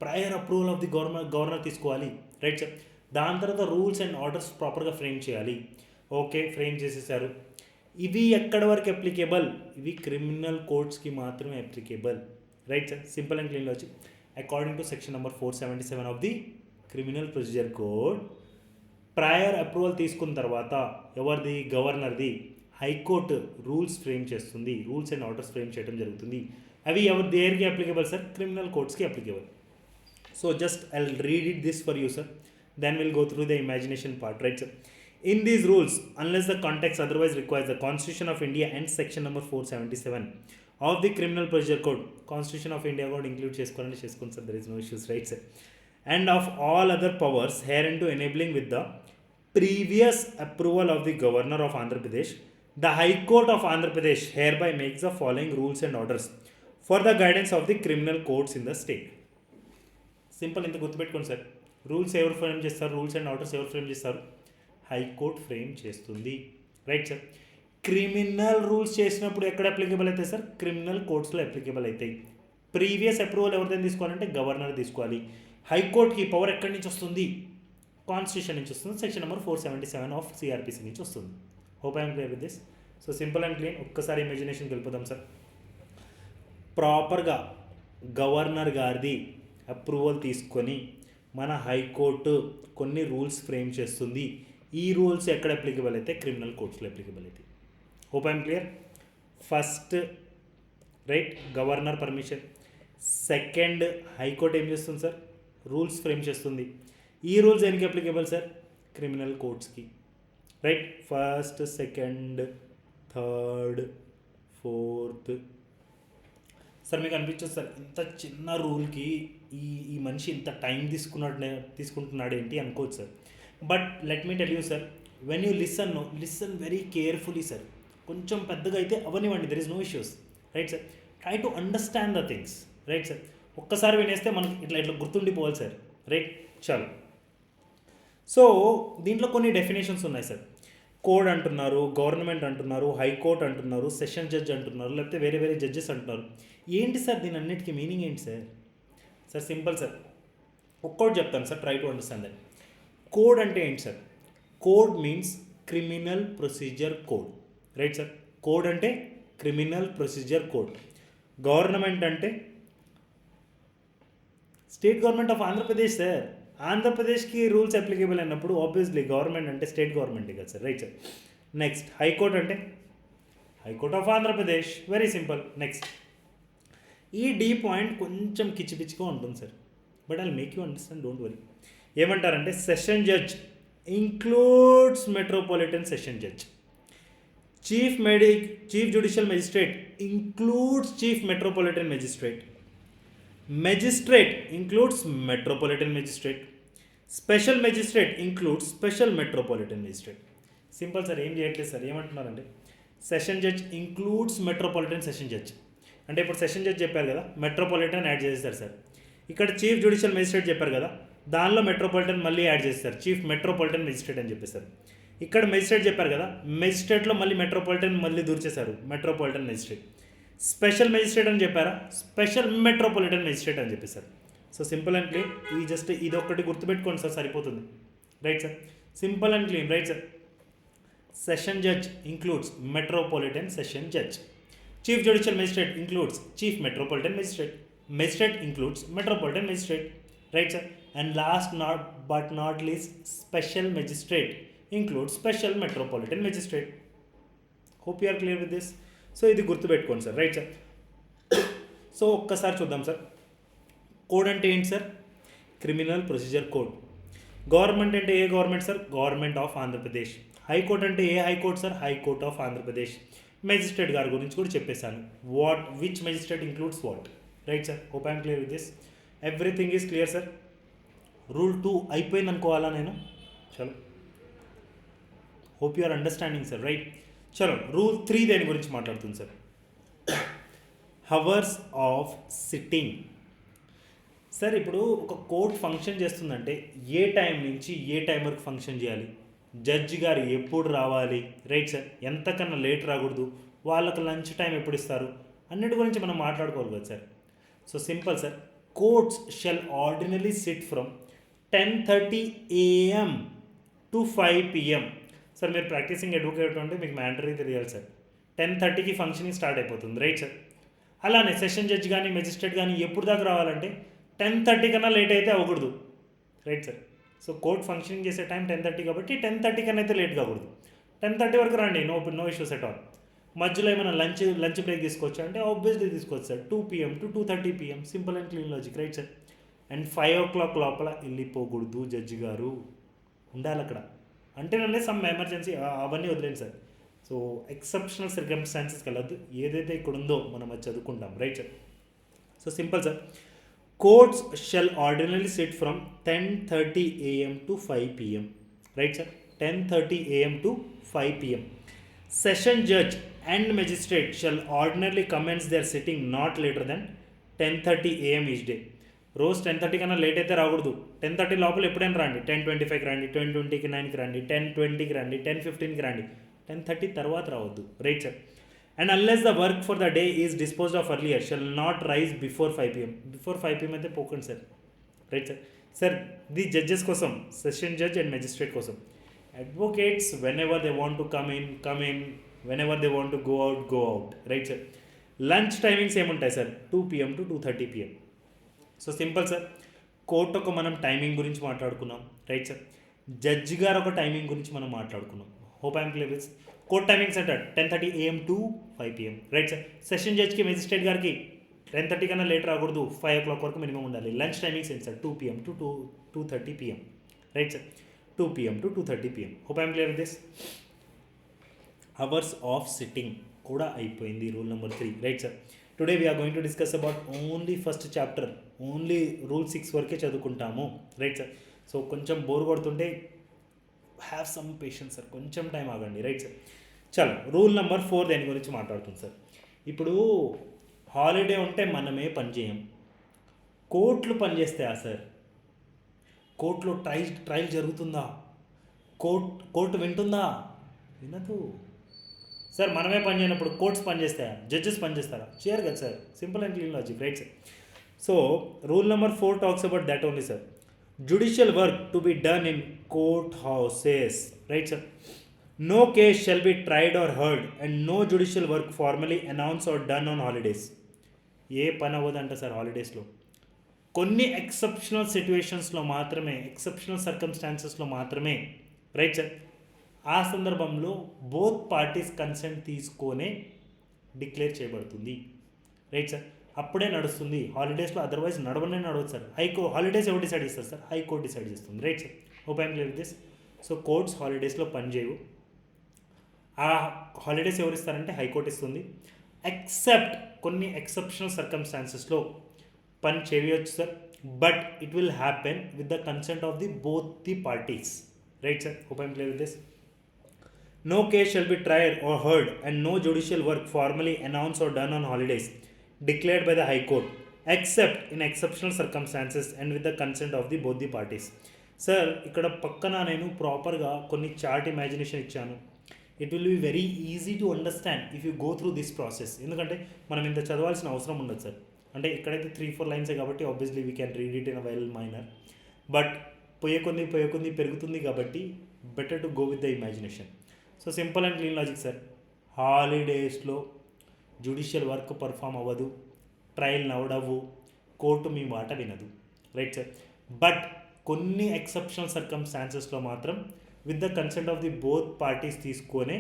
prior approval of the governor తీసుకోవాలి, రైట్ సార్. దాని తర్వాత రూల్స్ అండ్ ఆర్డర్స్ ప్రాపర్గా ఫ్రేమ్ చేయాలి. ఓకే, ఫ్రేమ్ చేసేసారు. ఇవి ఎక్కడి వరకు అప్లికేబుల్? ఇవి క్రిమినల్ కోర్ట్స్కి మాత్రమే applicable, right sir. Simple and clean logic. According to section number 477 of the criminal procedure code, prior approval తీసుకున్న తర్వాత ఎవరిది? గవర్నర్ది. హైకోర్టు రూల్స్ ఫ్రేమ్ చేస్తుంది, రూల్స్ అండ్ ఆర్డర్స్ ఫ్రేమ్ చేయడం జరుగుతుంది. అవి ఎవరు దేనికి అప్లికేబుల్ సార్? క్రిమినల్ కోర్ట్స్కి applicable. So just I will read it this for you sir, then will go through the imagination part, right sir. In these rules, unless the context otherwise requires, the Constitution of India and section number 477 of the Criminal Procedure Code, Constitution of India code include చేసుకోండి sir, there is no issues, right sir, and of all other powers herein to enabling with the previous approval of the Governor of Andhra Pradesh, the High Court of Andhra Pradesh hereby makes the following rules and orders for the guidance of the criminal courts in the state. Simple, ఇంత గుర్తుపెట్టుకోండి sir. Rules ఎవరు frame చేస్తారు? Rules and orders ఎవరు frame చేస్తారు? High court frame చేస్తుంది, right sir. Criminal rules చేసినప్పుడు ఎక్కడ applicable అవుతాయి సార్? క్రిమినల్ కోర్ట్స్లో అప్లికేబుల్ అవుతాయి. ప్రీవియస్ అప్రూవల్ ఎవరిదైనా తీసుకోవాలంటే గవర్నర్ తీసుకోవాలి. హైకోర్టుకి పవర్ ఎక్కడి నుంచి వస్తుంది? కాన్స్టిట్యూషన్ నుంచి వస్తుంది, సెక్షన్ నెంబర్ 477 ఆఫ్ సిఆర్పిసి నుంచి వస్తుంది. Hope I'm clear with this. So simple and clean. ఒక్కసారి ఇమాజినేషన్కి వెళ్ళిపోదాం సార్. ప్రాపర్గా గవర్నర్ గారిది అప్రూవల్ తీసుకొని మన హైకోర్టు కొన్ని రూల్స్ ఫ్రేమ్ చేస్తుంది. ఈ రూల్స్ ఎక్కడ అప్లికేబుల్ అయితే? క్రిమినల్ కోర్ట్స్లో అప్లికేబుల్ అయితే. Hope I'm clear. First right, governor permission. Second, high court ఏం చేస్తుంది సార్? రూల్స్ ఫ్రేమ్ చేస్తుంది. ఈ రూల్స్ దేనికి అప్లికేబుల్ సార్? క్రిమినల్ కోర్ట్స్కి, right. First, second, third, fourth. Sir మీకు అనిపించదు సార్, ఇంత చిన్న రూల్కి ఈ మనిషి ఇంత టైం తీసుకుంటున్నాడు ఏంటి అనుకోవచ్చు sir. But let me tell you sir, when you listen very carefully sir. కొంచెం పెద్దగా అయితే అవనివ్వండి, there is no issues, right sir. Try to understand the things, right sir. ఒక్కసారి వినేస్తే మనకి ఇట్లా గుర్తుండిపోవాలి సార్, రైట్. చాలు. సో దీంట్లో కొన్ని డెఫినేషన్స్ ఉన్నాయి సార్. కోడ్ అంటున్నారు, గవర్నమెంట్ అంటున్నారు, హైకోర్టు అంటున్నారు, సెషన్ జడ్జ్ అంటున్నారు, లేకపోతే వేరే వేరే జడ్జెస్ అంటున్నారు. ఏంటి సార్ దీని అన్నిటికీ మీనింగ్ ఏంటి సార్? సార్ సింపుల్ సార్, ఒక్కోటి చెప్తాను sir, try to understand that. Code అంటే ఏంటి sir? Code means criminal procedure code, right sir. Code అంటే క్రిమినల్ ప్రొసీజర్ కోడ్. గవర్నమెంట్ అంటే state government of Andhra Pradesh sir. ఆంధ్రప్రదేశ్కి రూల్స్ అప్లికేబుల్ అయినప్పుడు ఆబ్వియస్లీ గవర్నమెంట్ అంటే state గవర్నమెంటే కదా sir, right sir. Next, high court అంటే high court of Andhra Pradesh, very simple. Next, ఈ D point కొంచెం కిచ్చిపిచ్చిగా ఉంటుంది sir, but I make you understand, don't worry. ఏమంటారంటే session judge includes metropolitan session judge. Chief judicial magistrate includes chief metropolitan magistrate. Magistrate includes metropolitan magistrate. Special magistrate include special metropolitan magistrate. Simple sir, ఏం చేయట్లేదు sir, ఏమంటున్నారంటే session judge includes metropolitan session judge. అంటే ఇప్పుడు session judge చెప్పారు కదా, metropolitan add చేస్తారు sir. ఇక్కడ chief judicial magistrate చెప్పారు కదా, దానిలో మెట్రోపాలిటన్ మళ్ళీ యాడ్ చేస్తారు, చీఫ్ మెట్రోపాలిటన్ మెజిస్ట్రేట్ అని చెప్పేస్తారు. ఇక్కడ మెజిస్ట్రేట్ చెప్పారు కదా, మెజిస్ట్రేట్లో మళ్ళీ మెట్రోపాలిటన్ మళ్ళీ దూర్చేశారు, మెట్రోపాలిటన్ మెజిస్ట్రేట్. స్పెషల్ మెజిస్ట్రేట్ అని చెప్పారా, స్పెషల్ మెట్రోపాలిటన్ మెజిస్ట్రేట్ అని చెప్పేశారు. సో సింపుల్ అండ్ క్లీన్, ఈ జస్ట్ ఇది ఒక్కటి గుర్తుపెట్టుకోండి సార్, సరిపోతుంది. Right sir, simple and clean. Right sir, session judge includes metropolitan session judge. Chief judicial magistrate includes chief metropolitan magistrate. Magistrate includes metropolitan magistrate. Right sir, and last but not least, special magistrate includes special metropolitan magistrate. Hope you are clear with this. So ఇది గుర్తుపెట్టుకోండి sir. Right sir, so ఒక్కసారి చూద్దాం sir. Code అంటే ఏంటి sir, criminal procedure code. Government అంటే ఏ government sir, government of Andhra Pradesh. High court అంటే ఏ high court sir, high court of Andhra Pradesh. Magistrate గారి గురించి కూడా చెప్పేశాను, which magistrate includes what. Right sir, hope I'm clear with this. Everything is clear sir. Rule 2 అయిపోయింది అనుకోవాలా నేను, చలో. Hope you are understanding sir. Right, చలో. రూల్ 3 దేని గురించి మాట్లాడుతుంది sir, hours of sitting. Sir ఇప్పుడు ఒక కోర్ట్ ఫంక్షన్ చేస్తుందంటే ఏ టైం నుంచి ఏ టైం వరకు ఫంక్షన్ చేయాలి, జడ్జి గారు ఎప్పుడు రావాలి, రైట్ సార్, ఎంతకన్నా లేట్ రాకూడదు, వాళ్ళకి లంచ్ టైం ఎప్పుడు ఇస్తారు, అన్నిటి గురించి మనం మాట్లాడుకోవాలి కదా sir. So simple sir, courts shall ordinary sit from 10:30 AM to 5 PM. Sir మీరు ప్రాక్టీసింగ్ అడ్వకేట్ అంటే మీకు మ్యాండరీ తెలియాలి సార్. 10:30కి ఫంక్షనింగ్ స్టార్ట్ అయిపోతుంది, రైట్ సార్. అలానే సెషన్ జడ్జ్ కానీ మెజిస్ట్రేట్ కానీ ఎప్పుడు దాకా రావాలంటే 10:30 కన్నా లేట్ అయితే అవ్వకూడదు, right sir. So court functioning చేసే టైం 10:30 కాబట్టి 10:30 కన్నా అయితే లేట్ కాకూడదు. 10:30 వరకు రండి, నో ఇష్యూస్ ఎట్ ఆల్. మధ్యలో ఏమైనా లంచ్ బ్రేక్ తీసుకోవచ్చు అంటే ఆబ్వియస్లీ తీసుకోవచ్చు sir. 2 PM to 2:30 PM, simple and clean logic, right sir. And 5 o'clock లోపల వెళ్ళిపోకూడదు, జడ్జి గారు ఉండాలి అక్కడ. అంటే నన్ను సమ్ ఎమర్జెన్సీ అవన్నీ వదిలేండి సార్. సో ఎక్సెప్షనల్ సర్కమ్స్టాన్సెస్కి వెళ్ళద్దు, ఏదైతే ఇక్కడ ఉందో మనం అది చదువుకుంటాం, right sir. So simple sir, courts shall ordinary sit from 10:30 AM to 5 PM, right sir. 10:30 AM to 5 PM. Session judge and magistrate shall ordinarily commence their sitting not later than 10:30 AM each day. రోజు 10:30 కన్నా late అయితే రాకూడదు. 10:30 లోపల ఎప్పుడైనా రండి, 10:25కి రండి, 10:29కి రండి, 10:20కి రండి, 10:15కి రండి. 10:30 తర్వాత రావద్దు, right sir. And unless the work for the day is disposed of earlier shall not rise before 5 PM. Before 5 PM అయితే పోకండి sir, right sir. Sir the judges కోసం, సెషన్ జడ్జ్ అండ్ మెజిస్ట్రేట్ కోసం. Advocates whenever they want to come in, whenever they want to go out, రైట్ sir. Lunch timings ఏముంటాయి sir, 2 PM to 2:30 PM. So simple sir, court ఒక మనం timing గురించి మాట్లాడుకున్నాం, right sir. Judge గారు ఒక timing గురించి మనం మాట్లాడుకున్నాం. Hope I'm clear with court timings అంటే 10:30 AM to 5 PM, right sir. Session జడ్జ్కి మెజిస్ట్రేట్ గారికి 10:30 కన్నా లేట్ రాకూడదు, 5 o'clock వరకు మినిమం ఉండాలి. లంచ్ టైమింగ్స్ ఏంటి sir, 2 PM to 2:30 PM, right sir. 2 PM to 2:30 PM. Hope I'm clear with this. Hours of sitting కూడా అయిపోయింది, rule number 3, right sir. Today we are going to discuss about only first chapter, only rule 6 వరకే చదువుకుంటాము, right sir. So కొంచెం bore కొడుతుంటే have some patience sir, కొంచెం time ఆగండి, right sir. చలో, rule number 4 దేని గురించి మాట్లాడుతుంది సార్. ఇప్పుడు హాలిడే ఉంటే మనమే పని చేయం, కోర్టులు పనిచేస్తాయా సార్? కోర్టులో ట్రయల్ జరుగుతుందా? కోర్టు వింటుందా? వినదు సార్. మనమే పని చేయనప్పుడు కోర్ట్స్ పనిచేస్తాయా, జడ్జెస్ పనిచేస్తారా? చేయరు కదా sir. Simple and clean logic, right sir. So rule number 4 talks about that only sir. Judicial work to be done in court houses, right sir. No case shall be tried or heard and no judicial work formally announce or done on holidays. ఏ పని అవ్వదంట sir హాలిడేస్లో. కొన్ని exceptional సిచ్యువేషన్స్లో మాత్రమే, exceptional సర్కమ్స్టాన్సెస్లో మాత్రమే, right sir. ఆ సందర్భంలో బోత్ పార్టీస్ కన్సెంట్ తీసుకొనే డిక్లేర్ చేయబడుతుంది, రైట్ సార్. అప్పుడే నడుస్తుంది హాలిడేస్లో, అదర్వైజ్ నడవదు సార్. హాలిడేస్ ఎవరు డిసైడ్ చేస్తారు సార్? హైకోర్టు డిసైడ్ చేస్తుంది, right sir. Hope I'm clear with this. So courts హాలిడేస్లో పనిచేయవు. ఆ హాలిడేస్ ఎవరు ఇస్తారంటే హైకోర్టు ఇస్తుంది. ఎక్సెప్ట్ కొన్ని ఎక్సెప్షనల్ సర్కమ్స్టాన్సెస్లో పని చేయవచ్చు sir, but it will happen with the consent of the both the parties. Right sir, hope I'm clear with this. No case shall be tried or heard and no judicial work formally announced or done on holidays declared by the High Court except in exceptional circumstances and with the consent of the both the parties. Sir ఇక్కడ పక్కన నేను ప్రాపర్గా కొన్ని chart imagination ఇచ్చాను. It will be very easy to understand if you go through this process. ఎందుకంటే మనం ఇంత చదవాల్సిన అవసరం ఉండదు సార్. అంటే ఇక్కడైతే 3-4 లైన్సే కాబట్టి obviously we can read it in a while minor, but పోయే కొద్ది పెరుగుతుంది కాబట్టి better to go with the imagination. So simple and clean logic sir. హాలిడేస్లో జ్యుడిషియల్ వర్క్ పర్ఫామ్ అవ్వదు, ట్రయల్ నవడవు, కోర్టు మీ మాట వినదు. రైట్ సార్, బట్ కొన్ని ఎక్సెప్షనల్ సర్కమ్స్టాన్సెస్లో మాత్రం with the consent of the both parties తీసుకొనే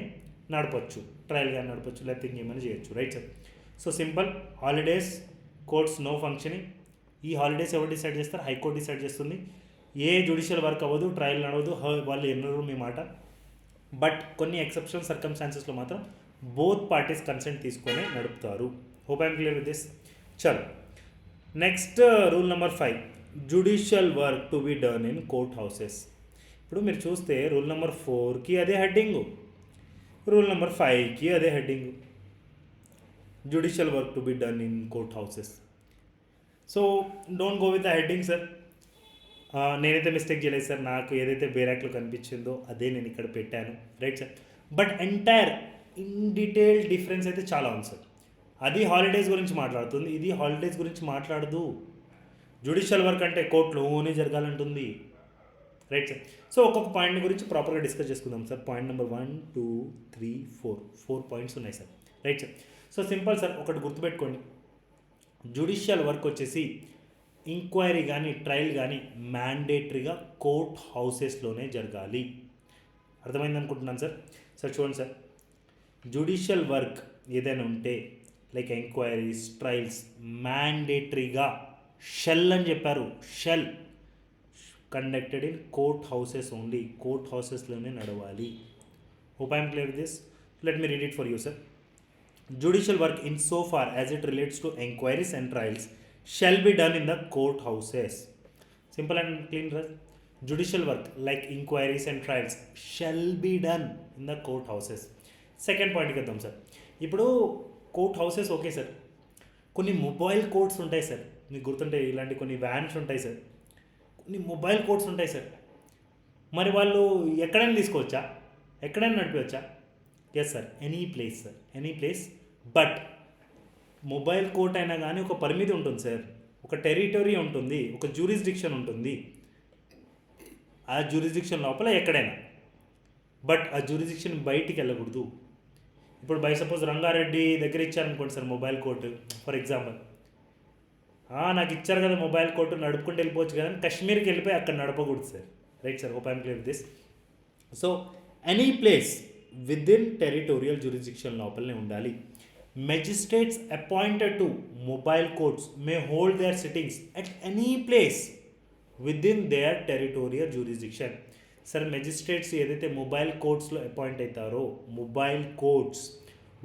నడపచ్చు, ట్రయల్ కానీ నడపచ్చు, లేకపోతే ఇంకేమైనా చేయొచ్చు. Right sir. So simple, holidays courts no functioning. ఈ హాలిడేస్ ఎవరు డిసైడ్ చేస్తారు? హైకోర్టు డిసైడ్ చేస్తుంది. ఏ జ్యుడిషియల్ వర్క్ అవ్వదు, ట్రయల్ నడవదు, వాళ్ళు ఎన్నరూ మీ మాట. బట్ కొన్ని ఎక్సెప్షనల్ సర్కమ్స్టాన్సెస్లో మాత్రం బోత్ పార్టీస్ కన్సెంట్ తీసుకొని నడుపుతారు. Hope I'm clear with this. చలో, next rule number 5, judicial work to be done in court houses. ఇప్పుడు మీరు చూస్తే రూల్ నెంబర్ 4కి అదే హెడ్డింగు, రూల్ నెంబర్ 5కి అదే heading, judicial work to be done in court houses. So don't go with the heading sir. నేనైతే mistake చేయలేదు sir, నాకు ఏదైతే బేరాక్లో కనిపించిందో అదే నేను ఇక్కడ పెట్టాను. Right sir, but entire in detail difference అయితే చాలా ఉంది సార్. అది హాలిడేస్ గురించి మాట్లాడుతుంది, ఇది హాలిడేస్ గురించి మాట్లాడదు. జ్యుడిషియల్ వర్క్ అంటే కోర్టులోనే జరగాలంటుంది. Right sir. సో ఒక్కొక్క పాయింట్ గురించి ప్రాపర్గా డిస్కస్ చేసుకుందాం సార్. పాయింట్ నెంబర్ 1, 2, 3, 4 పాయింట్స్ ఉన్నాయి sir. Right sir. So simple sir, ఒకటి గుర్తుపెట్టుకోండి, జ్యుడిషియల్ వర్క్ వచ్చేసి ఇంక్వైరీ కానీ ట్రయల్ కానీ మ్యాండేటరీగా కోర్ట్ హౌసెస్లోనే జరగాలి. అర్థమైంది అనుకుంటున్నాను సార్. సార్ చూడండి సార్, జ్యుడిషియల్ వర్క్ ఏదైనా ఉంటే లైక్ ఎంక్వైరీస్, ట్రయల్స్ మ్యాండేటరీగా షెల్ అని చెప్పారు, shall conducted in court houses only, court హౌసెస్లోనే నడవాలి. Hope I'm clear with this. Let me read it for you sir. Judicial work in so far as it relates to enquiries and trials shall be done in the court houses. Simple and clean. Judicial work like inquiries and trials shall be done in the court houses. Second పాయింట్కి వద్దాం sir. ఇప్పుడు court houses okay sir, కొన్ని mobile courts ఉంటాయి sir, మీకు గుర్తుంటాయి, ఇలాంటి కొన్ని vans ఉంటాయి సార్, కొన్ని మొబైల్ కోర్ట్స్ ఉంటాయి సార్. మరి వాళ్ళు ఎక్కడైనా తీసుకోవచ్చా, ఎక్కడైనా నడిపవచ్చా? Yes sir, any place sir, any place. But mobile court అయినా కానీ ఒక పరిమితి ఉంటుంది సార్, ఒక టెరిటరీ ఉంటుంది, ఒక జ్యూరిస్డిక్షన్ ఉంటుంది. ఆ జ్యూరిస్డిక్షన్ లోపల ఎక్కడైనా, బట్ ఆ జ్యూరిస్డిక్షన్ బయటికి వెళ్ళకూడదు. ఇప్పుడు బై సపోజ్ రంగారెడ్డి దగ్గర ఇచ్చారనుకోండి sir mobile court for example, నాకు ఇచ్చారు కదా మొబైల్ కోర్టు, నడుపుకుంటూ వెళ్ళిపోవచ్చు కదా, కాశ్మీర్కి వెళ్ళిపోయి అక్కడ నడపకూడదు sir. Right sir, hope I'm clear with this. So any place within territorial jurisdiction లోపలనే ఉండాలి. Magistrates appointed to mobile courts may hold their sittings at any place within their territorial jurisdiction. Sir magistrates ఏదైతే mobile కోర్ట్స్లో appoint అవుతారో, mobile courts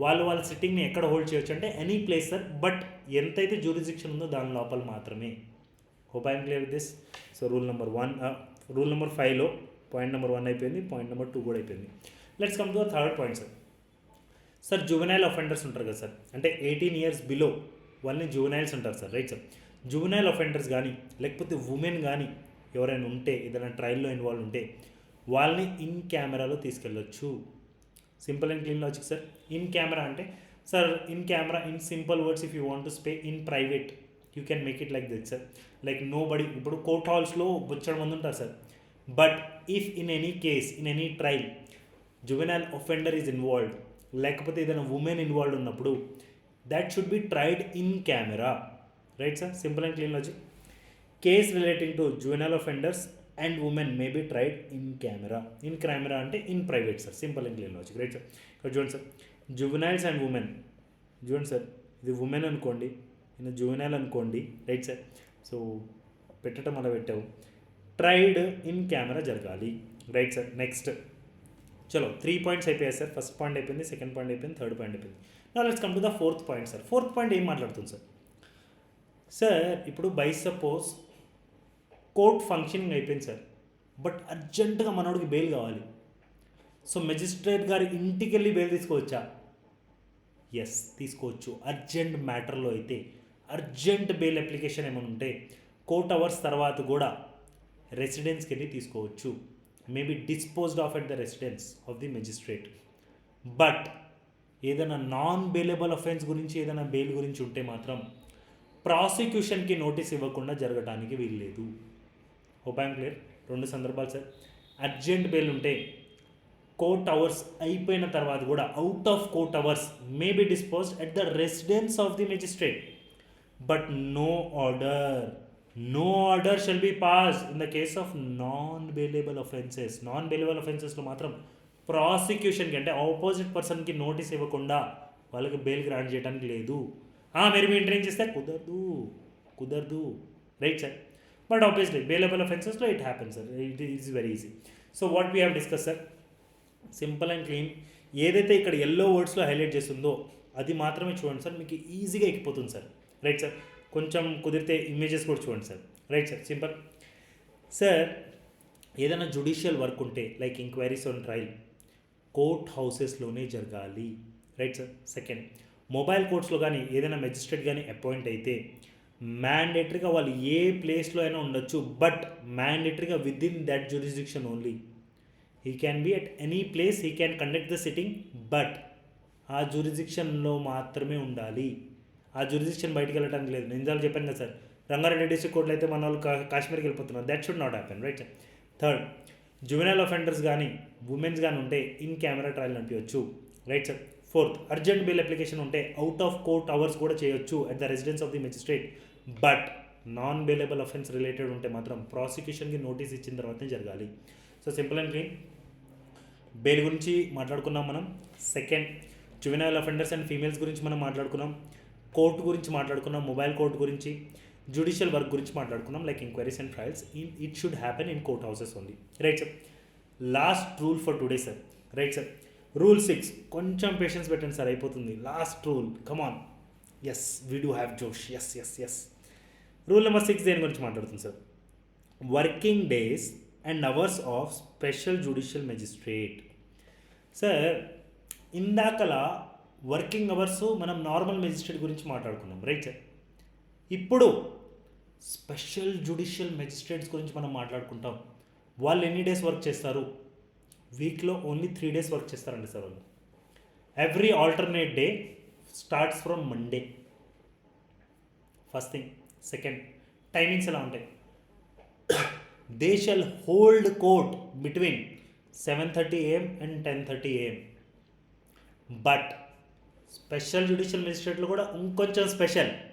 వాళ్ళ సిట్టింగ్ని ఎక్కడ hold చేయొచ్చు అంటే ఎనీ ప్లేస్ సార్, బట్ ఎంతైతే జ్యూరిస్డిక్షన్ ఉందో దాని లోపల మాత్రమే. Hope I'm clear with this. So rule number 5లో point number 1 అయిపోయింది, పాయింట్ నెంబర్ 2 కూడా అయిపోయింది. Let's come to the third point sir. Sir juvenile offenders ఉంటారు కదా సార్, అంటే 18 years బిలో వాళ్ళని జువెనైల్స్ అంటారు sir. Right sir. Juvenile offenders కానీ లేకపోతే ఉమెన్ కానీ ఎవరైనా ఉంటే, ఏదైనా ట్రయల్లో ఇన్వాల్వ్ ఉంటే వాళ్ళని ఇన్ కెమెరాలో తీసుకెళ్ళొచ్చు. Simple and clean logic sir. In camera అంటే sir, in camera in simple words if you want to speak in private you can make it like this sir. Like nobody, ఇప్పుడు court హాల్స్లో బొచ్చడం మంది ఉంటారు sir, but if in any case in any trial juvenile offender is involved, లేకపోతే ఏదైనా women involved ఉన్నప్పుడు that should be tried in camera. Right sir, simple and clean logic. Case relating to juvenile offenders and women may be tried in camera. In camera ante in private sir, simple and clean logic. Right sir. So చూడండి sir, juveniles and women, చూడండి sir, ఇది women అనుకోండి, ఇది juvenile అనుకోండి. Right sir. So పెట్టడం అలా పెట్టావు, tried in camera జరగాలి. Right sir. నెక్స్ట్ చలో 3 పాయింట్స్ అయిపోయాయి సార్. ఫస్ట్ పాయింట్ అయిపోయింది, సెకండ్ పాయింట్ అయిపోయింది, థర్డ్ పాయింట్ అయిపోయింది. నా let's come to the fourth point sir. Fourth point ఏం మాట్లాడుతుంది సార్? సార్ ఇప్పుడు బై సపోజ్ కోర్ట్ ఫంక్షనింగ్ అయిపోయింది సార్, బట్ అర్జెంటుగా మనోడికి బెయిల్ కావాలి. సో మెజిస్ట్రేట్ గారి ఇంటికి వెళ్ళి బెయిల్ తీసుకోవచ్చా? ఎస్, తీసుకోవచ్చు. అర్జెంట్ మ్యాటర్లో అయితే అర్జెంట్ బెయిల్ అప్లికేషన్ ఏమైనా ఉంటే కోర్ట్ అవర్స్ తర్వాత కూడా రెసిడెన్స్కి వెళ్ళి తీసుకోవచ్చు. Maybe disposed of at the residence of the magistrate. But ఏదైనా నాన్ బెయిలబుల్ అఫెన్స్ గురించి ఏదైనా బెయిల్ గురించి ఉంటే మాత్రం ప్రాసిక్యూషన్కి నోటీస్ ఇవ్వకుండా జరగటానికి వీల్లేదు. Hope I'm clear. రెండు సందర్భాలు సార్. అర్జెంట్ బెయిల్ ఉంటే కోర్ట్ అవర్స్ అయిపోయిన తర్వాత కూడా out of court hours may be disposed at the residence of the magistrate, but no order shall be pass in the case of non bailable offences. Non bailable అఫెన్సెస్లో మాత్రం ప్రాసిక్యూషన్కి అంటే opposite పర్సన్కి notice ఇవ్వకుండా వాళ్ళకి బెయిల్ గ్రాంట్ చేయడానికి లేదు. మీరు మీ ఇంటర్వ్యూ చేస్తే కుదరదు right sir. But obviously bailable అఫెన్సెస్లో it happens sir. It is very easy. So what we have discuss sir, simple and clean. ఏదైతే ఇక్కడ ఎల్లో వర్డ్స్లో హైలైట్ చేస్తుందో అది మాత్రమే చూడండి సార్, మీకు ఈజీగా ఎక్కిపోతుంది సార్. Right sir. కొంచెం కుదిరితే ఇమేజెస్ కూడా చూడండి sir. Right sir. Simple sir. ఏదైనా జుడిషియల్ వర్క్ ఉంటే like enquiries on trial court హౌసెస్లోనే జరగాలి. Right sir. సెకండ్, మొబైల్ కోర్ట్స్లో కానీ ఏదైనా మెజిస్ట్రేట్ కానీ అపాయింట్ అయితే మ్యాండేటరీగా వాళ్ళు ఏ ప్లేస్లో అయినా ఉండొచ్చు, బట్ మ్యాండేటరీగా within that jurisdiction only. He can be at any place, he can conduct the sitting, but ఆ జ్యూరిస్డిక్షన్లో మాత్రమే ఉండాలి. ఆ జ్యూరిస్డిక్షన్ బయటికి వెళ్ళడానికి లేదు. నిజాలు చెప్పాను కదా సార్, రంగారెడ్డి డిస్ట్రిక్ట్ కోర్టులో అయితే మన వాళ్ళు కాశ్మీర్కి వెళ్ళిపోతున్నారు. That should not happen. Right sir. Third, juvenile offenders కానీ ఉమెన్స్ కానీ ఉంటే ఇన్ కెమెరా ట్రయల్ నడిపించవచ్చు. Right sir. Fourth, urgent bail application ఉంటే అవుట్ ఆఫ్ కోర్ట్ అవర్స్ కూడా చేయొచ్చు at the residence of the magistrate, but non bailable offence related ఉంటే మాత్రం ప్రాసిక్యూషన్కి నోటీస్ ఇచ్చిన తర్వాతనే జరగాలి. So simple and clean. Bail గురించి మాట్లాడుకున్నాం మనం. Second, juvenile offenders and females గురించి మనం మాట్లాడుకున్నాం. కోర్టు గురించి మాట్లాడుకున్నాం, మొబైల్ కోర్టు గురించి, జ్యుడిషియల్ వర్క్ గురించి మాట్లాడుకున్నాం like enquiries and trials. It should happen in court houses only. Right sir. Last rule for today sir. Right sir. Rule 6, కొంచెం patience పెట్టండి సార్, అయిపోతుంది. Last rule, come on. Yes, we do have జోష్. Yes. Rule number 6 దేని గురించి మాట్లాడుతుంది sir? Working days and hours of special judicial magistrate. Sir, ఇందాకలా working hours మనం normal magistrate గురించి మాట్లాడుకున్నాం. Right sir. ఇప్పుడు స్పెషల్ జ్యుడిషియల్ మెజిస్ట్రేట్స్ గురించి మనం మాట్లాడుకుంటాం. వాళ్ళు ఎన్ని డేస్ వర్క్ చేస్తారు? వీక్లో ఓన్లీ 3 days వర్క్ చేస్తారండి సార్ వాళ్ళు. Every alternate day starts from Monday. First thing. Second, timings ఎలా ఉంటాయి? They shall hold court between 7:30 AM and 10:30 AM. But special judicial మెజిస్ట్రేట్లు కూడా ఇంకొంచెం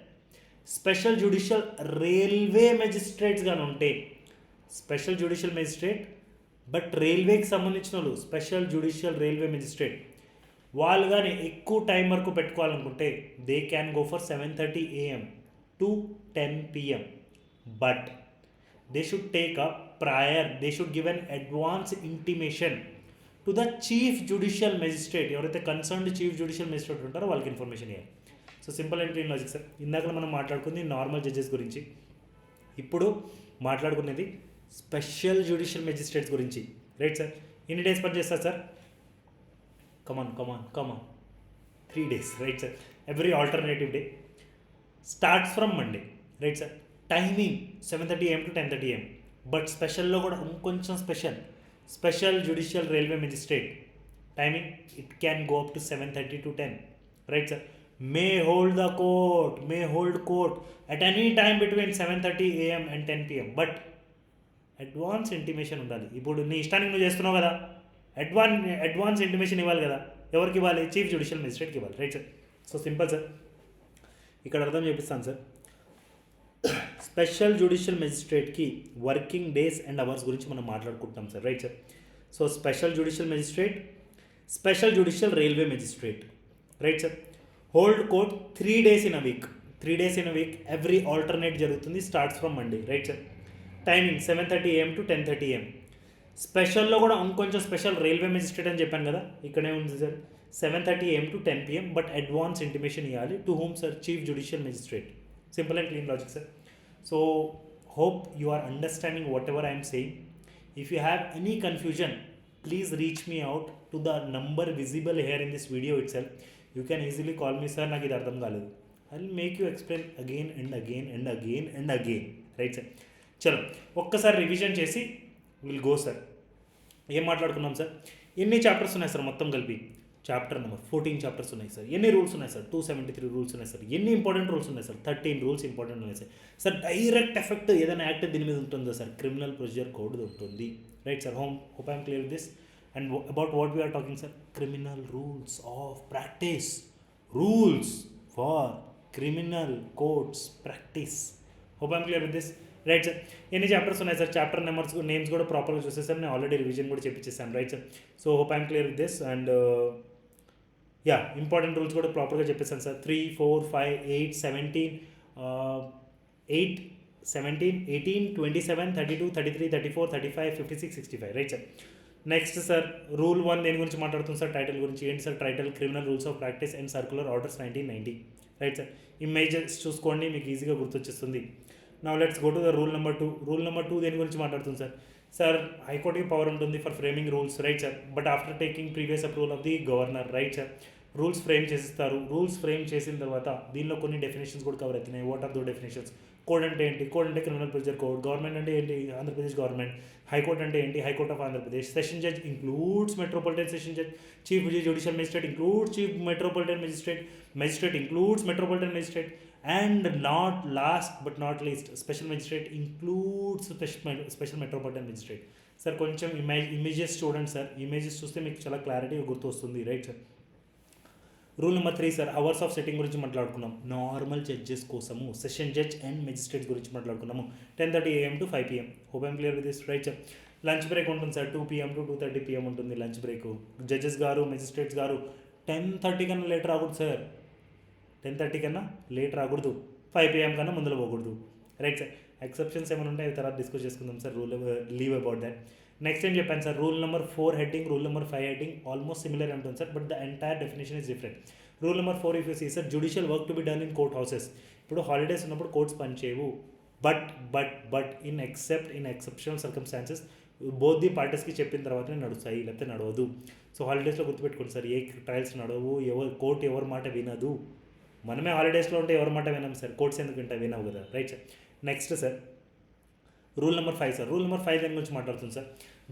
స్పెషల్ జ్యుడిషియల్ రైల్వే మెజిస్ట్రేట్స్ కానీ ఉంటే, స్పెషల్ జ్యుడిషియల్ మెజిస్ట్రేట్ బట్ రైల్వేకి సంబంధించిన వాళ్ళు, స్పెషల్ జ్యుడిషియల్ రైల్వే మెజిస్ట్రేట్ వాళ్ళు కానీ ఎక్కువ టైం వరకు పెట్టుకోవాలనుకుంటే they can go for 7:30 AM to 10 PM. But they should take a prior, they should give an advance intimation to the chief judicial magistrate. ఎవరైతే concerned chief judicial magistrate ఉంటారో వాళ్ళకి information ఇవ్వాలి. So simple and clean logic sir. ఇందాక మనం మాట్లాడుకుంది normal judges గురించి, ఇప్పుడు మాట్లాడుకునేది స్పెషల్ జ్యుడిషియల్ మెజిస్ట్రేట్స్ గురించి. Right sir. ఎన్ని డేస్ పని చేస్తారు sir? Come on 3 days. Right sir. Every alternative day starts from Monday. Right sir. Timing 7:30 AM to 10:30 AM. But స్పెషల్లో కూడా ఇంకొంచెం special judicial railway magistrate timing it can go up to 7:30 to 10. Right sir. May hold court at any time between 7:30 AM and 10 PM. But advance intimation ఉండాలి. ఇప్పుడు నీ ఇష్టానికి నువ్వు చేస్తున్నావు కదా, అడ్వాన్స్ ఇంటిమేషన్ ఇవ్వాలి కదా. ఎవరికి ఇవ్వాలి? చీఫ్ జ్యుడిషియల్ మెజిస్ట్రేట్కి ఇవ్వాలి. Right sir. So simple sir. ఇక్కడ అర్థం చేపిస్తాను సార్. స్పెషల్ జ్యుడిషియల్ మెజిస్ట్రేట్కి వర్కింగ్ డేస్ అండ్ అవర్స్ గురించి మనం మాట్లాడుకుంటాం sir. Right sir. So special judicial magistrate, special judicial railway magistrate. Right sir. Hold court 3 days in a week. 3 days in a week every alternate జరుగుతుంది. Starts from Monday. Right sir. Timing 7:30 AM to 10:30 AM. స్పెషల్లో కూడా ఇంకొంచెం special railway magistrate అని చెప్పాను కదా, ఇక్కడే ఉంది sir. 7:30 AM to 10 PM. But advance intimation ఇవ్వాలి. To whom sir? Chief judicial magistrate. Simple and clean logic, sir. So hope you are understanding whatever I am saying. If you have any confusion, please reach me out to the number visible here in this video itself. You can easily call me, sir, నాకు ఇది అర్థం కాలేదు. I'll make you explain again and again and again and again. Right sir, చలో ఒక్కసారి revision చేసి will go sir. ఏం మాట్లాడుకున్నాం sir? ఎన్ని చాప్టర్స్ ఉన్నాయి సార్ మొత్తం కలిపి? చాప్టర్ నెంబర్ 14 చాప్టర్స్ ఉన్నాయి సార్. ఎన్ని రూల్స్ ఉన్నాయి సార్? 273 రూల్స్ ఉన్నాయి సార్. ఎన్ని ఇంపార్టెంట్ రూల్స్ ఉన్నాయి సార్? 13 రూల్స్ ఇంపార్టెంట్ ఉన్నాయి సార్. సార్ డైరెక్ట్ ఎఫెక్ట్ ఏదైనా యాక్ట్ దీని మీద ఉంటుందా సార్? క్రిమినల్ ప్రొసీజర్ కోడ్ ఉంటుంది. Right sir, hope I'm clear with this. And about what we're talking sir? Criminal rules of practice, rules for criminal courts practice. Hope I'm clear with this. Right sir, ఎన్ని chapters ఉన్నాయి sir? Chapter numbers names కూడా ప్రాపర్గా చూసేసారు, నేను already revision కూడా చెప్పించేసాను. Right sir, so hope I'm clear with this. And yeah, important rules కూడా ప్రాపర్గా చెప్పేసాను sir. 3, 4, 5, 8, 17, 18, 27, 32, 33, 34, 35, 56, 65. Right sir. Next sir, rule 1 దేని గురించి మాట్లాడుతుంది సార్? టైటిల్ గురించి. ఏంటి sir title? Criminal rules of practice and circular orders 1990. Right sir, images చూసుకోండి, మీకు ఈజీగా గుర్తొచ్చేస్తుంది. Now let's go to the rule number 2. Rule number 2 దేని గురించి మాట్లాడుతుంది సార్? సార్, హైకోర్టుకి పవర్ ఉంటుంది for framing rules. Right sir, but after taking previous approval of the governor. Right sir, rules frame చేసిస్తారు. రూల్స్ ఫ్రేమ్ చేసిన తర్వాత దీనిలో కొన్ని డెఫినేషన్స్ కూడా కవర్ అవుతున్నాయి. What are those definitions? Code అంటే ఏంటి? కోడ్ అంటే క్రిమినల్ ప్రొసీజర్ కోడ్. గవర్నమెంట్ అంటే ఏంటి? ఆంధ్రప్రదేశ్ గవర్నమెంట్. హైకోర్ట్ అంటే ఏంటి? High court of Andhra Pradesh. Session judge includes metropolitan session judge. Chief judicial magistrate includes chief metropolitan magistrate. Magistrate includes metropolitan magistrate. And not last but not least, special magistrate includes special metropolitan magistrate. Sir కొంచెం images చూడండి sir. Images చూస్తే మీకు చాలా క్లారిటీగా గుర్తు వస్తుంది. Right sir. Rule number 3 sir, hours of setting గురించి మాట్లాడుకున్నాం. నార్మల్ జడ్జెస్ కోసము సెషన్ జడ్జ్ అండ్ మెజిస్ట్రేట్ గురించి మాట్లాడుకున్నాము. 10:30 AM to 5 PM. Hope I'm clear with this. Right sir. Lunch break ఉంటుంది సార్, 2 PM to 2:30 PM ఉంటుంది లంచ్ బ్రేక్. జడ్జెస్ గారు, magistrates గారు 10:30 కన్నా లేట్ రాకూడదు సార్. 10:30 కన్నా లేట్ రాకూడదు. 5 PM కన్నా ముందులో పోకూడదు. Right sir. ఎక్సెప్షన్స్ ఏమైనా ఉంటే అవి తర్వాత డిస్కస్ చేసుకుందాం sir. Leave about that. Next ఏం చెప్పాను sir? Rule number 4 heading, rule number 5 heading almost similar ఉంటుంది sir, but the entire definition is different. Rule number 4 if you see sir, judicial work to be done in court houses. ఇప్పుడు holidays ఉన్నప్పుడు courts పనిచేయవు. But in exceptional circumstances both the పార్టీస్కి చెప్పిన తర్వాతనే నడుస్తాయి, లేకపోతే నడవదు. సో హాలిడేస్లో గుర్తుపెట్టుకోండి సార్, ఏ ట్రయల్స్ నడవు, కోర్టు ఎవరి మాట వినదు. మనమే హాలిడేస్లో ఉంటే ఎవరి మాట వినాం సార్, కోర్ట్స్ ఎందుకు వింటా? వినవు కదా. Right sir. Next sir, rule number 5 sir. Rule number 5 దాని గురించి మాట్లాడుతుంది sir.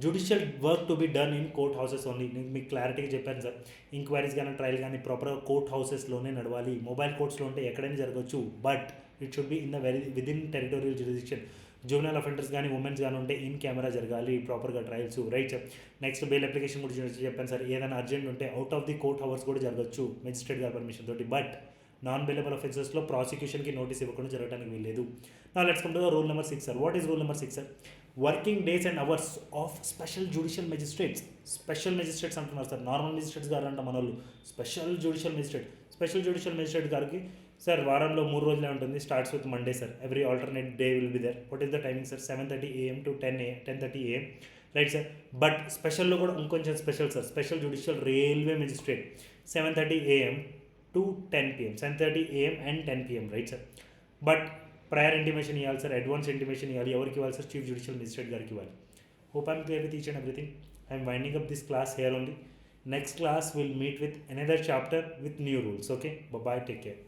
Judicial work to be done in court houses only. నేను మీకు క్లారిటీగా చెప్పాను సార్. ఇంక్వైరీస్ కానీ ట్రయల్ కానీ ప్రాపర్గా కోర్ట్ హౌసెస్లోనే నడవాలి. మొబైల్ కోర్ట్స్లో ఉంటే ఎక్కడైనా జరగవచ్చు, but it should be in the within territorial jurisdiction. జూనియల్ offenders కానీ ఉమెన్స్ కానీ ఉంటే ఇన్ కెమెరా జరగాలి ప్రాపర్గా trials. Right sir. Next bail application గురించి చెప్పాను సార్. ఏదైనా అర్జెంట్ ఉంటే out of the court hours కూడా జరగచ్చు మెజిస్ట్రేట్ గారి పర్మిషన్ తోటి, బట్ నాన్ బెయిలబుల్ అఫెన్సెస్లో ప్రాసిక్యూషన్కి నోటీస్ ఇవ్వకుండా జరగడానికి వీల్లేదు. నా let's come to the rule number 6 sir. What is rule number 6 sir? Working days and hours of special judicial magistrates. Special magistrates అంటున్నారు sir, normal magistrates గారు అంట మన వాళ్ళు. స్పెషల్ జ్యుడిషియల్ మెజిస్ట్రేట్ గారికి సార్ వారంలో 3 రోజులే ఉంటుంది. Starts with Monday sir. Every alternate day will be there. What is the timing sir? 7:30 AM to 10:30 AM. Right sir. But స్పెషల్లో కూడా ఇంకొంచెం special sir. Special judicial railway magistrate 7:30 AM to 10 PM. 7:30 AM and 10 PM. Right sir. But prior intimation ఇవ్వాలి sir, advance intimation ఇవ్వాలి. ఎవరికి ఇవ్వాలి sir? Chief judicial magistrate గారికి ఇవ్వాలి. Hope I'm clear with each and everything. I'm winding up this class here only. Next class we'll meet with another chapter with new rules. Okay, bye bye, take care.